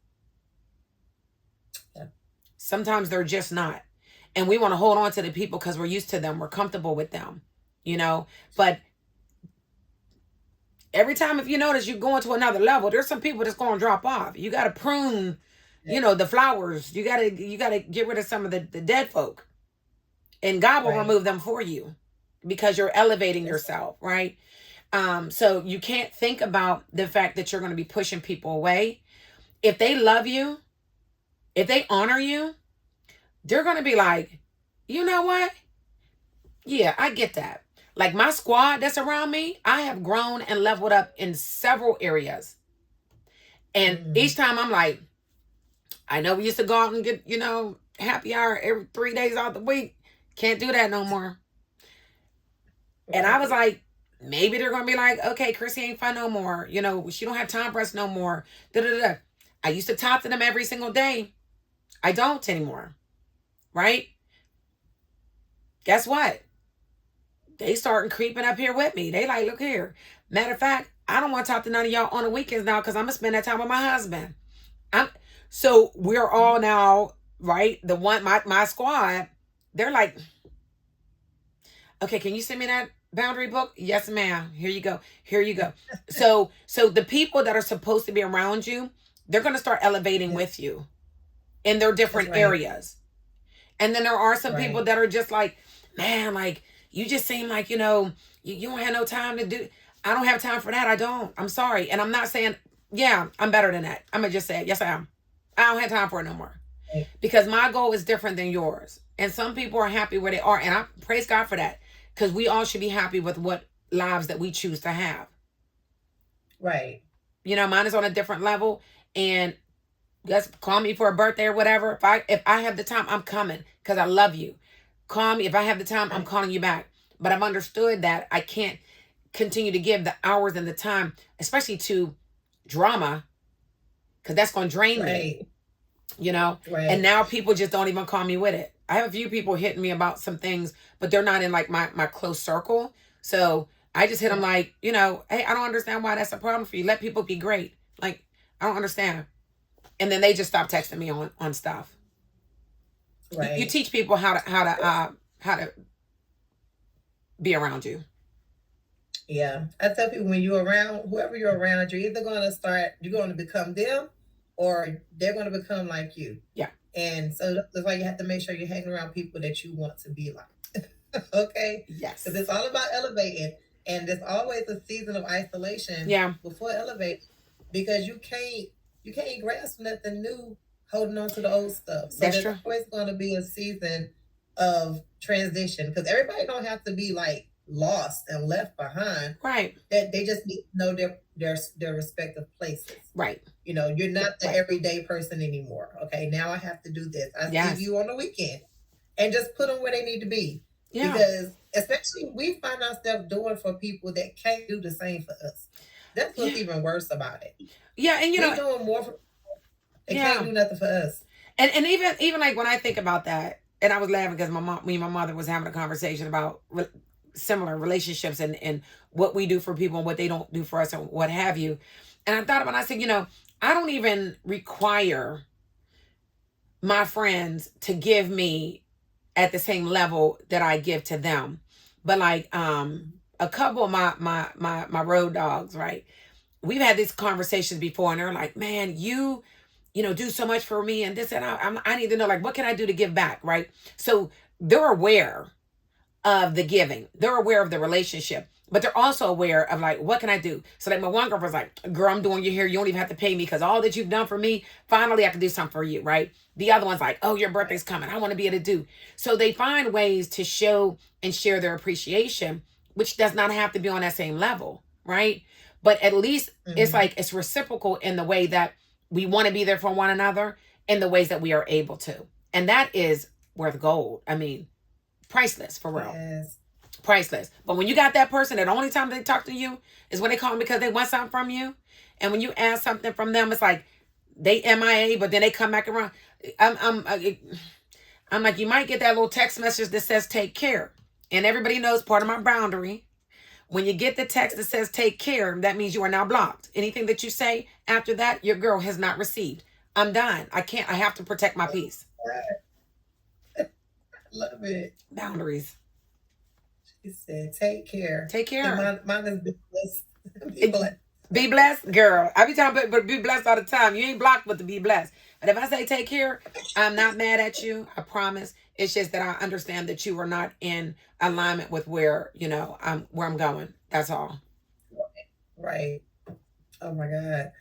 Yeah. Sometimes they're just not. And we want to hold on to the people because we're used to them. We're comfortable with them, you know. But every time, if you notice, you go into another level, there's some people that's going to drop off. You got to prune, you know, the flowers. You got to get rid of some of the dead folk. And God will remove them for you because you're elevating yourself, right? So you can't think about the fact that you're going to be pushing people away. If they love you, if they honor you, they're going to be like, you know what? Yeah, I get that. Like my squad that's around me, I have grown and leveled up in several areas. And each time I'm like, I know we used to go out and get, you know, happy hour every 3 days out the week. Can't do that no more. And I was like, maybe they're going to be like, okay, Chrissy ain't fun no more. You know, she don't have time for us no more. Da-da-da. I used to talk to them every single day. I don't anymore. Right? Guess what? They starting creeping up here with me. They like, look here. Matter of fact, I don't want to talk to none of y'all on the weekends now because I'm going to spend that time with my husband. So we're all now, right? The one, my squad, they're like, okay, can you send me that boundary book? Yes, ma'am. Here you go. Here you go. So the people that are supposed to be around you, they're going to start elevating with you in their different areas. And then there are some people that are just like, man, like, you just seem like, you know, you don't have no time to do. I don't have time for that. I don't. I'm sorry. And I'm not saying, yeah, I'm better than that. I'm going to just say it. Yes, I am. I don't have time for it no more. Because my goal is different than yours. And some people are happy where they are. And I praise God for that. Because we all should be happy with what lives that we choose to have. Right. You know, mine is on a different level. And just call me for a birthday or whatever. If I have the time, I'm coming. Because I love you. Call me. If I have the time, I'm calling you back. But I've understood that I can't continue to give the hours and the time, especially to drama, because that's going to drain me. You know? And now people just don't even call me with it. I have a few people hitting me about some things, but they're not in like my close circle. So I just hit them like, you know, hey, I don't understand why that's a problem for you. Let people be great. Like, I don't understand. And then they just stop texting me on stuff. You teach people how to be around you. Yeah. I tell people when you're around, whoever you're around, you're either you're going to become them or they're going to become like you. Yeah. And so that's why you have to make sure you're hanging around people that you want to be like. Okay? Yes. Because it's all about elevating. And there's always a season of isolation before elevating. Because you can't grasp nothing new holding on to the old stuff. So That's there's true. always going to be a season of transition, because everybody don't have to be like lost and left behind. Right. That they just need to know their respective places. Right. You know, you're not the everyday person anymore. Okay, now I have to do this. I see you on the weekend, and just put them where they need to be. Yeah. Because especially we find ourselves doing for people that can't do the same for us. That's what's even worse about it. Yeah, and we're doing more for they can't do nothing for us. And even like when I think about that, and I was laughing because me and my mother was having a conversation about similar relationships and what we do for people and what they don't do for us and what have you. And I thought about it, I said, you know, I don't even require my friends to give me at the same level that I give to them. But like a couple of my road dogs, right? We've had these conversations before, and they're like, man, you know, do so much for me and this, and I need to know, like, what can I do to give back, right? So they're aware of the giving. They're aware of the relationship, but they're also aware of, like, what can I do? So like my one girl was like, girl, I'm doing your hair. You don't even have to pay me because all that you've done for me, finally I can do something for you, right? The other one's like, oh, your birthday's coming. I want to be able to do. So they find ways to show and share their appreciation, which does not have to be on that same level, right? But at least it's like it's reciprocal in the way that we want to be there for one another in the ways that we are able to. And that is worth gold. I mean, priceless, for real. Yes. Priceless. But when you got that person that the only time they talk to you is when they call them because they want something from you. And when you ask something from them, it's like they MIA, but then they come back around. I'm like, you might get that little text message that says take care. And everybody knows part of my boundary. When you get the text that says take care, that means you are now blocked. Anything that you say after that, your girl has not received. I'm done. I have to protect my peace. Love it. Boundaries. She said, take care. Take care. Mine is be blessed. Be blessed. Be blessed, girl. I be talking about be blessed all the time. You ain't blocked but to be blessed. But if I say take care, I'm not mad at you. I promise. It's just that I understand that you are not in alignment with where, you know, I'm going. That's all. Right. Oh my God.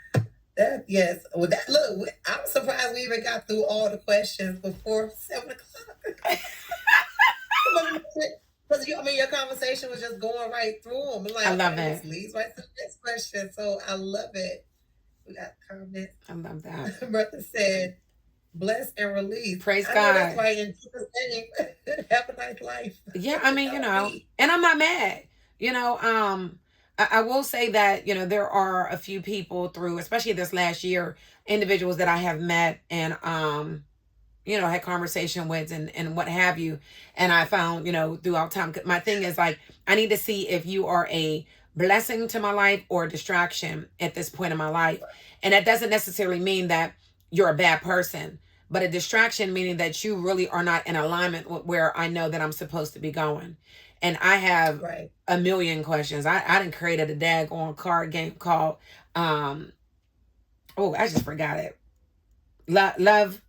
That, yes. Well, that, look, I'm surprised we even got through all the questions before 7 o'clock. Because your conversation was just going right through them. Like, I love it. Leads right to the next question. So I love it. We got comments. I love that. Bertha said, bless and release. Praise God. That's why in Jesus' name, have a nice life. Yeah, I mean, you know, and I'm not mad. You know, I will say that, you know, there are a few people through, especially this last year, individuals that I have met and, you know, had conversation with and what have you. And I found, you know, throughout time, my thing is like, I need to see if you are a blessing to my life or a distraction at this point in my life. And that doesn't necessarily mean that you're a bad person, but a distraction meaning that you really are not in alignment with where I know that I'm supposed to be going. And I have a million questions. I done created a daggone card game called, oh, I just forgot it. Love.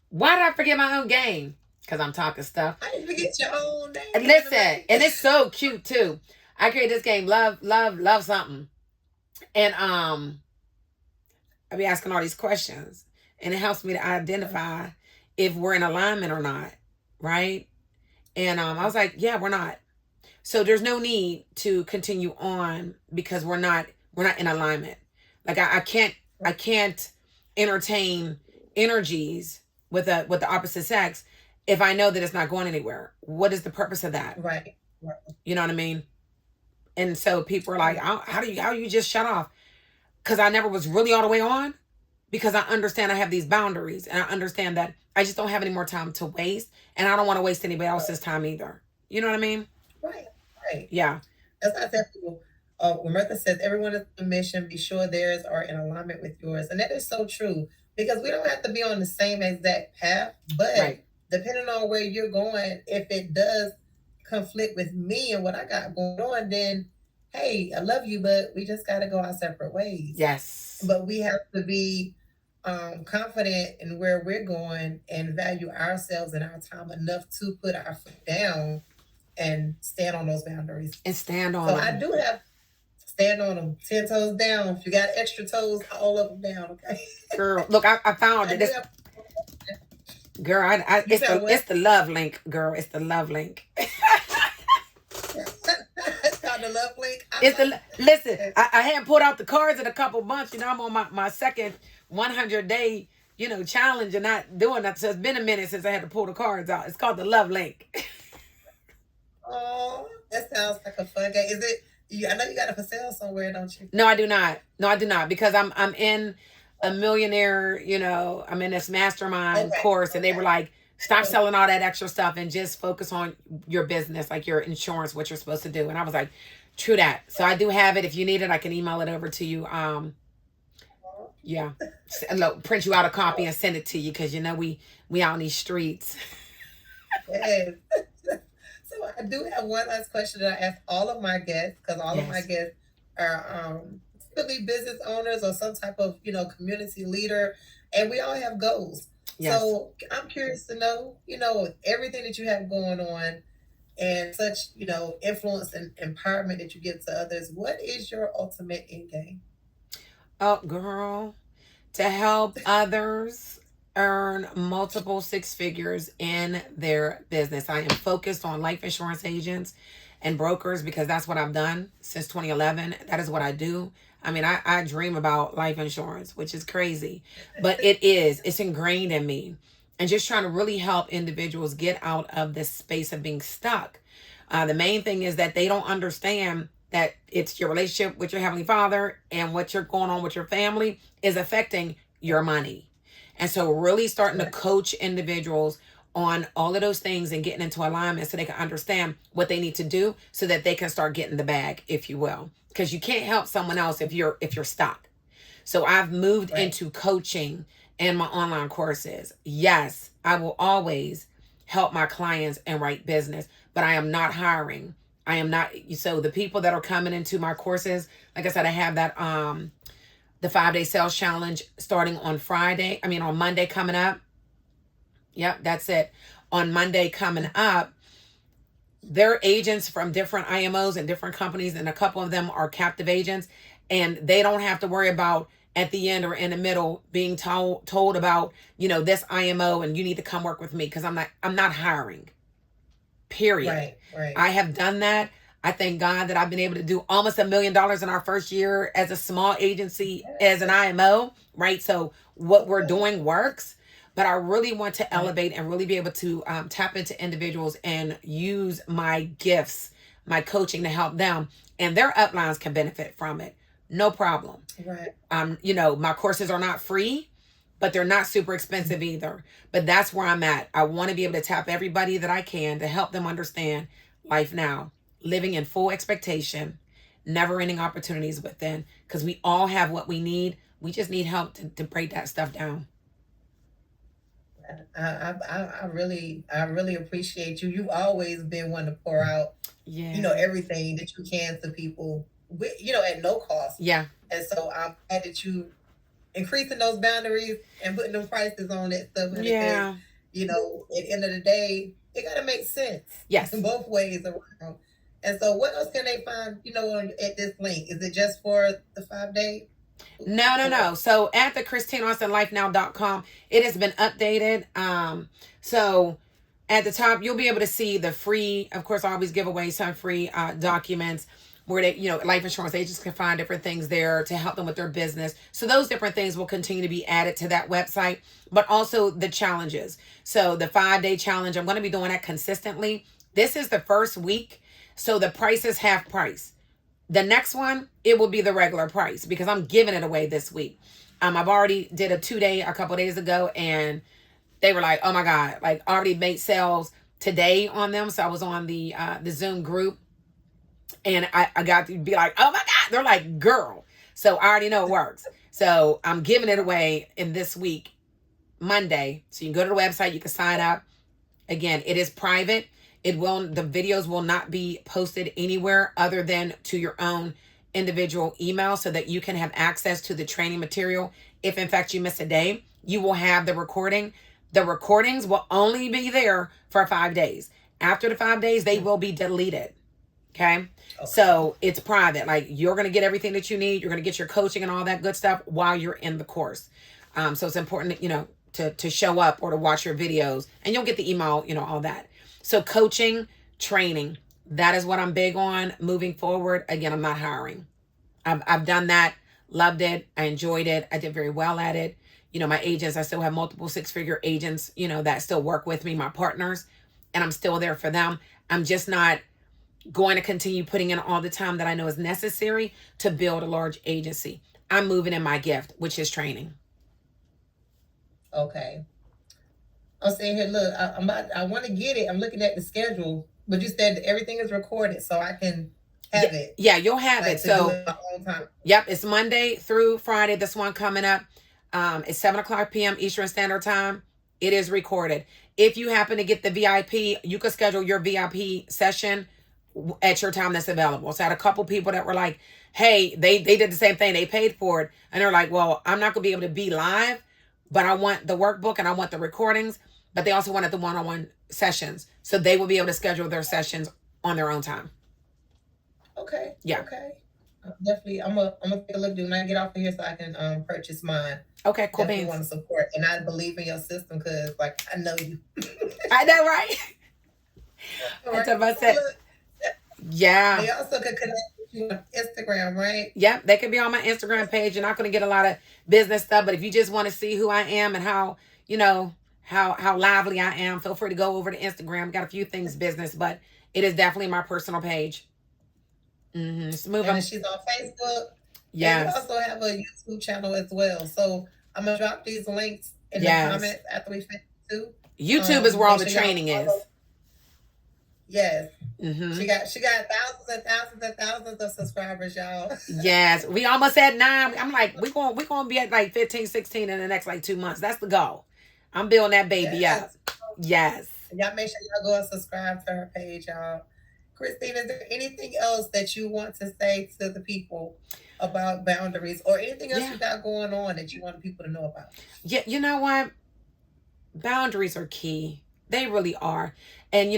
Why did I forget my own game? Because I'm talking stuff. I didn't forget your own name. And listen, and it's so cute too. I created this game, love something. And I be asking all these questions. And it helps me to identify if we're in alignment or not. Right? And I was like, yeah, we're not. So there's no need to continue on because we're not in alignment. Like I can't entertain energies with the opposite sex if I know that it's not going anywhere. What is the purpose of that? Right. You know what I mean? And so people are like, how do you just shut off? Because I never was really all the way on, because I understand I have these boundaries and I understand that I just don't have any more time to waste, and I don't want to waste anybody else's time either. You know what I mean? Right. Yeah. That's what I tell people. When Martha says everyone is on a mission, be sure theirs are in alignment with yours. And that is so true, because we don't have to be on the same exact path, but depending on where you're going, if it does conflict with me and what I got going on, then hey, I love you, but we just got to go our separate ways. Yes. But we have to be confident in where we're going and value ourselves and our time enough to put our foot down and stand on those boundaries. And stand on So them. I do have Stand on them, 10 toes down. If you got extra toes, all of them down. Okay. Girl, look, I found it. Girl, it's the love link, girl. It's the love link. It's called the love link. Listen. I hadn't put out the cards in a couple months. You know, I'm on my second 100-day, challenge and not doing that. So it's been a minute since I had to pull the cards out. It's called the love link. Oh, that sounds like a fun game. Is it? I know you got it for sale somewhere, don't you? No, I do not, because I'm in a millionaire. I'm in this mastermind course, and they were like, stop selling all that extra stuff and just focus on your business, like your insurance, what you're supposed to do. And I was like, true that. So I do have it. If you need it, I can email it over to you. Yeah, print you out a copy and send it to you, because we out in these streets. Yes. So I do have one last question that I ask all of my guests, because all of my guests are typically business owners or some type of community leader, and we all have goals. Yes. So I'm curious to know, everything that you have going on and such, influence and empowerment that you give to others, what is your ultimate end game? Oh, girl, to help others earn multiple six figures in their business. I am focused on life insurance agents and brokers, because that's what I've done since 2011. That is what I do. I mean, I dream about life insurance, which is crazy, but it's ingrained in me. And just trying to really help individuals get out of this space of being stuck. The main thing is that they don't understand that it's your relationship with your Heavenly Father, and what you're going on with your family is affecting your money. And so really starting to coach individuals on all of those things and getting into alignment so they can understand what they need to do so that they can start getting the bag, if you will. Because you can't help someone else if you're stuck. So I've moved into coaching in my online courses. Yes, I will always help my clients and write business, but I am not hiring. I am not. So the people that are coming into my courses, like I said, I have that the 5-day sales challenge starting on Monday coming up. Yep, that's it. On Monday coming up, they're agents from different IMOs and different companies, and a couple of them are captive agents, and they don't have to worry about at the end or in the middle being told about, this IMO and you need to come work with me, because I'm not hiring. Period. Right. I have done that. I thank God that I've been able to do almost $1 million in our first year as a small agency, as an IMO, right? So what we're doing works, but I really want to elevate and really be able to tap into individuals and use my gifts, my coaching to help them, and their uplines can benefit from it. No problem. Right. My courses are not free, but they're not super expensive either. But that's where I'm at. I want to be able to tap everybody that I can to help them understand life now. Living in full expectation, never ending opportunities within, because we all have what we need. We just need help to break that stuff down. I really appreciate you. You've always been one to pour out, everything that you can to people, at no cost. Yeah. And so I'm glad that you increasing those boundaries and putting them prices on that stuff. Yeah. Because, at the end of the day, it got to make sense. Yes. In both ways around. And so what else can they find, at this link? Is it just for the 5-day? No. So at the ChristineAustinLifeNow.com, it has been updated. So at the top, you'll be able to see the free, of course, I always give away some free documents where they, life insurance agents can find different things there to help them with their business. So those different things will continue to be added to that website, but also the challenges. So the 5-day challenge, I'm going to be doing that consistently. This is the first week. So the price is half price. The next one, it will be the regular price, because I'm giving it away this week. I've already did a 2-day a couple days ago, and they were like, oh my God, like already made sales today on them. So I was on the Zoom group, and I got to be like, oh my God, they're like, girl. So I already know it works. So I'm giving it away in this week, Monday. So you can go to the website, you can sign up. Again, it is private. The videos will not be posted anywhere other than to your own individual email, so that you can have access to the training material. If in fact you miss a day, you will have the recording. The recordings will only be there for 5 days. After the 5 days, they will be deleted. Okay. So it's private. Like, you're going to get everything that you need. You're going to get your coaching and all that good stuff while you're in the course. So it's important, to show up or to watch your videos, and you'll get the email, all that. So coaching, training, that is what I'm big on moving forward. Again, I'm not hiring. I've done that, loved it. I enjoyed it. I did very well at it. My agents, I still have multiple 6-figure agents, that still work with me, my partners, and I'm still there for them. I'm just not going to continue putting in all the time that I know is necessary to build a large agency. I'm moving in my gift, which is training. Okay. I'm saying here, look, I want to get it. I'm looking at the schedule, but you said everything is recorded, so I can have it. Yeah, you'll have it. So, yep, it's Monday through Friday. This one coming up. It's 7:00 p.m. Eastern Standard Time. It is recorded. If you happen to get the VIP, you can schedule your VIP session at your time that's available. So I had a couple people that were like, hey, they did the same thing. They paid for it. And they're like, well, I'm not going to be able to be live, but I want the workbook and I want the recordings. But they also wanted the one-on-one sessions. So they will be able to schedule their sessions on their own time. Okay. Yeah. Okay. Definitely. I'm gonna take a look when I get off of here so I can purchase mine. Okay, cool. Definitely want to support. And I believe in your system because, like, I know you. I know, right? That's what I said. Yeah. They also can connect with you on Instagram, right? Yep, they can be on my Instagram page. You're not going to get a lot of business stuff, but if you just want to see who I am and how, how lively I am, feel free to go over to Instagram. Got a few things business, but it is definitely my personal page. Let's move on. And she's on Facebook. Yeah. And you also have a YouTube channel as well. So I'm going to drop these links in the comments after we finish too. YouTube is where all the training is. Yes. She got thousands and thousands and thousands of subscribers, y'all. Yes. We almost at 9. I'm like, we're going to be at like 15, 16 in the next like 2 months. That's the goal. I'm building that baby up. Yes. And y'all make sure y'all go and subscribe to her page, y'all. Christine, is there anything else that you want to say to the people about boundaries or anything else you got going on that you want people to know about? Yeah, you know what? Boundaries are key. They really are. And,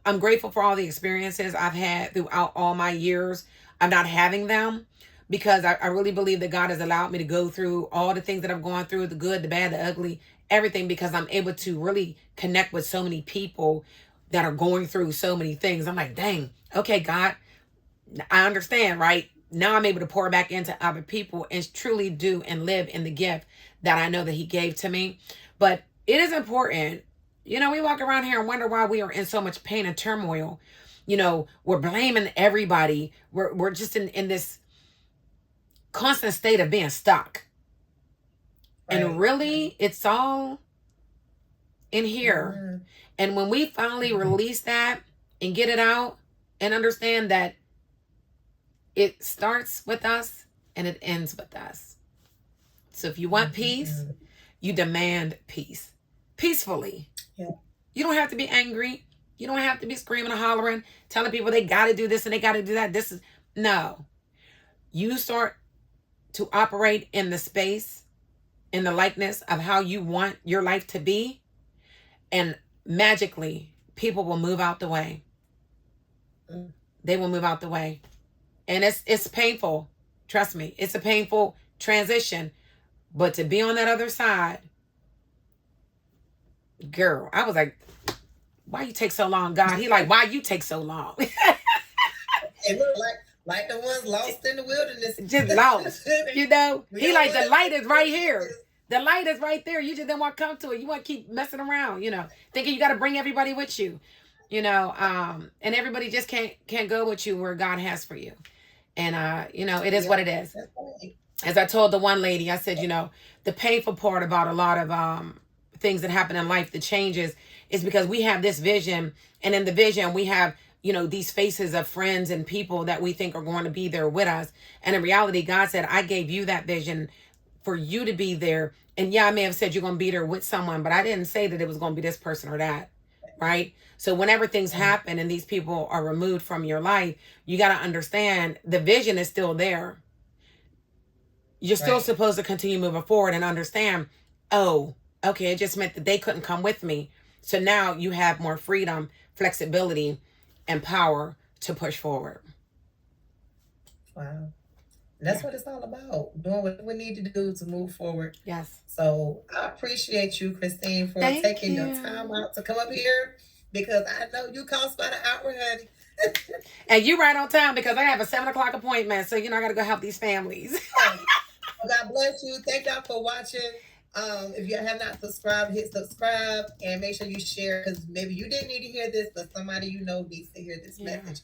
I'm grateful for all the experiences I've had throughout all my years of not having them, because I really believe that God has allowed me to go through all the things that I've gone through, the good, the bad, the ugly, everything, because I'm able to really connect with so many people that are going through so many things. I'm like, dang, okay, God, I understand, right? Now I'm able to pour back into other people and truly do and live in the gift that I know that He gave to me. But it is important. We walk around here and wonder why we are in so much pain and turmoil. We're blaming everybody. We're just in this constant state of being stuck. Right. And really, it's all in here. And when we finally release that and get it out and understand that it starts with us and it ends with us. So if you want peace, you demand peace. Peacefully. Yeah. You don't have to be angry. You don't have to be screaming and hollering, telling people they got to do this and they got to do that. No. You start to operate in the space, in the likeness of how you want your life to be, and magically, people will move out the way. They will move out the way. And it's painful. Trust me, it's a painful transition. But to be on that other side, girl, I was like, why you take so long, God? He like, why you take so long? It looked like the ones lost in the wilderness. Just lost, He like, the light is right here. The light is right there. You just didn't want to come to it. You want to keep messing around, thinking you got to bring everybody with you, and everybody just can't go with you where God has for you. And, it is what it is. As I told the one lady, I said, the painful part about a lot of things that happen in life, the changes, is because we have this vision. And in the vision, we have, these faces of friends and people that we think are going to be there with us. And in reality, God said, I gave you that vision for you to be there. And yeah, I may have said you're going to be there with someone, but I didn't say that it was going to be this person or that. Right? So whenever things happen and these people are removed from your life, you got to understand the vision is still there. You're still supposed to continue moving forward and understand, oh, okay, it just meant that they couldn't come with me. So now you have more freedom, flexibility, and power to push forward. Wow. That's what it's all about. Doing what we need to do to move forward. Yes. So I appreciate you, Christine, for taking your time out to come up here, because I know you cost about an hour, honey. And you right on time, because I have a 7 o'clock appointment. So, I got to go help these families. Well, God bless you. Thank y'all for watching. If you have not subscribed, hit subscribe and make sure you share, because maybe you didn't need to hear this, but somebody you know needs to hear this message.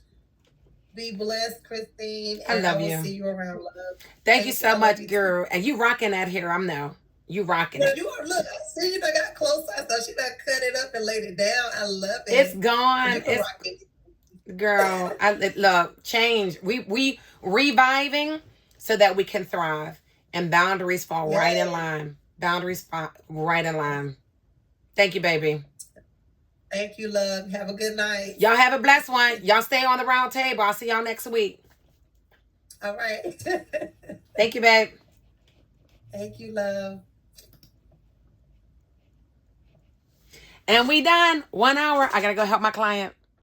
Be blessed, Christine. And I will see you around, love. Thank you so much, girl. And you rocking that hair. I'm now. You rocking it. You are. Look, I see you. I got close. I thought she done cut it up and laid it down. I love it. It's gone. Girl, look, change. We reviving so that we can thrive, and boundaries fall right in line. Boundaries fall right in line. Thank you, baby. Thank you, love. Have a good night. Y'all have a blessed one. Y'all stay on the round table. I'll see y'all next week. All right. Thank you, babe. Thank you, love. And we done. 1 hour. I got to go help my client.